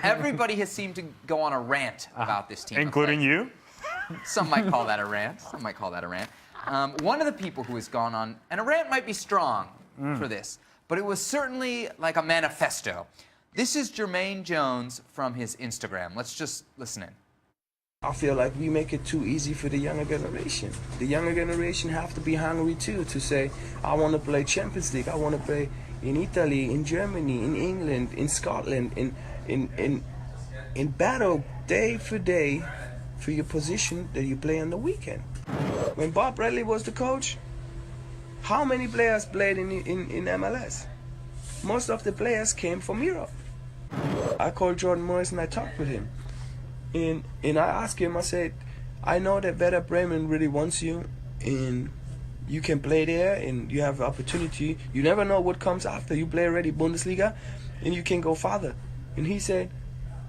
Everybody has seemed to go on a rant about this team. Including you? Some might call that a rant. Some might call that a rant. One of the people who has gone on, and a rant might be strong for this, but it was certainly like a manifesto. This is Jermaine Jones from his Instagram. Let's just listen in. I feel like we make it too easy for the younger generation. The younger generation have to be hungry too, to say, I want to play Champions League, I want to play in Italy, in Germany, in England, in Scotland, in battle day for day for your position that you play on the weekend. When Bob Bradley was the coach, how many players played in MLS? Most of the players came from Europe. I called Jordan Morris and I talked with him. And I asked him, I said, I know that Werder Bremen really wants you and you can play there and you have opportunity. You never know what comes after. You play already Bundesliga and you can go farther. And he said,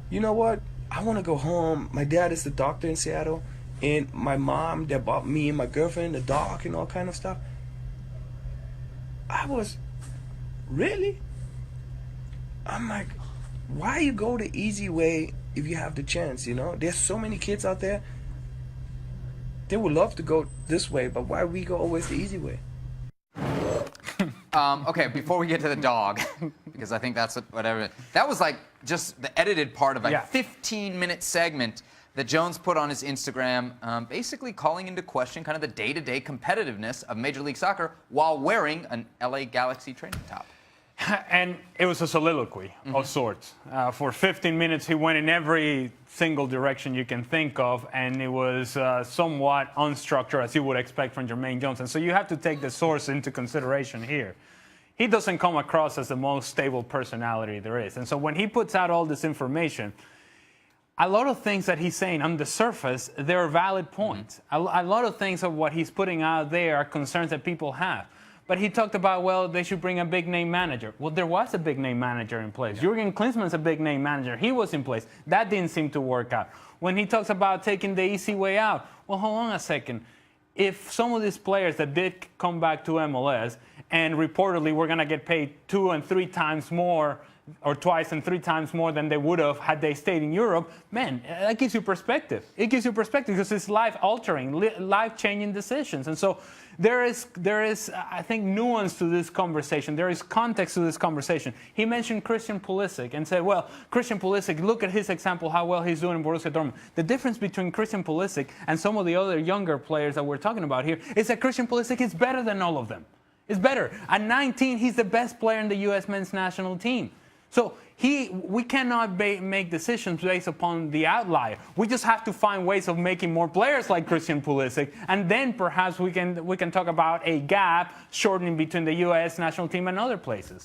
you know what? I want to go home. My dad is the doctor in Seattle and my mom, they bought me and my girlfriend a dog and all kind of stuff. I was, really? I'm like, why you go the easy way if you have the chance, you know? There's so many kids out there, they would love to go this way, but why we go always the easy way? Okay, before we get to the dog, because I think that's whatever. That was like just the edited part of a 15-minute segment that Jones put on his Instagram, basically calling into question kind of the day-to-day competitiveness of Major League Soccer while wearing an LA Galaxy training top. And it was a soliloquy of sorts. For 15 minutes, he went in every single direction you can think of, and it was somewhat unstructured, as you would expect from Jermaine Jones. And so you have to take the source into consideration here. He doesn't come across as the most stable personality there is. And so when he puts out all this information, a lot of things that he's saying on the surface, they're valid points. A lot of things of what he's putting out there are concerns that people have. But he talked about, well, they should bring a big-name manager. Well, there was a big-name manager in place. Jurgen Klinsmann's a big-name manager. He was in place. That didn't seem to work out. When he talks about taking the easy way out, well, hold on a second. If some of these players that did come back to MLS and reportedly were going to get paid 2 and 3 times more, or twice and 3 times more than they would have had they stayed in Europe, man, that gives you perspective. It gives you perspective because it's life-altering, life-changing decisions. And so there is, I think, nuance to this conversation. There is context to this conversation. He mentioned Christian Pulisic and said, well, Christian Pulisic, look at his example, how well he's doing in Borussia Dortmund. The difference between Christian Pulisic and some of the other younger players that we're talking about here is that Christian Pulisic is better than all of them. It's better. At 19, he's the best player in the U.S. men's national team. So we cannot make decisions based upon the outlier. We just have to find ways of making more players like Christian Pulisic, and then perhaps we can talk about a gap shortening between the U.S. national team and other places.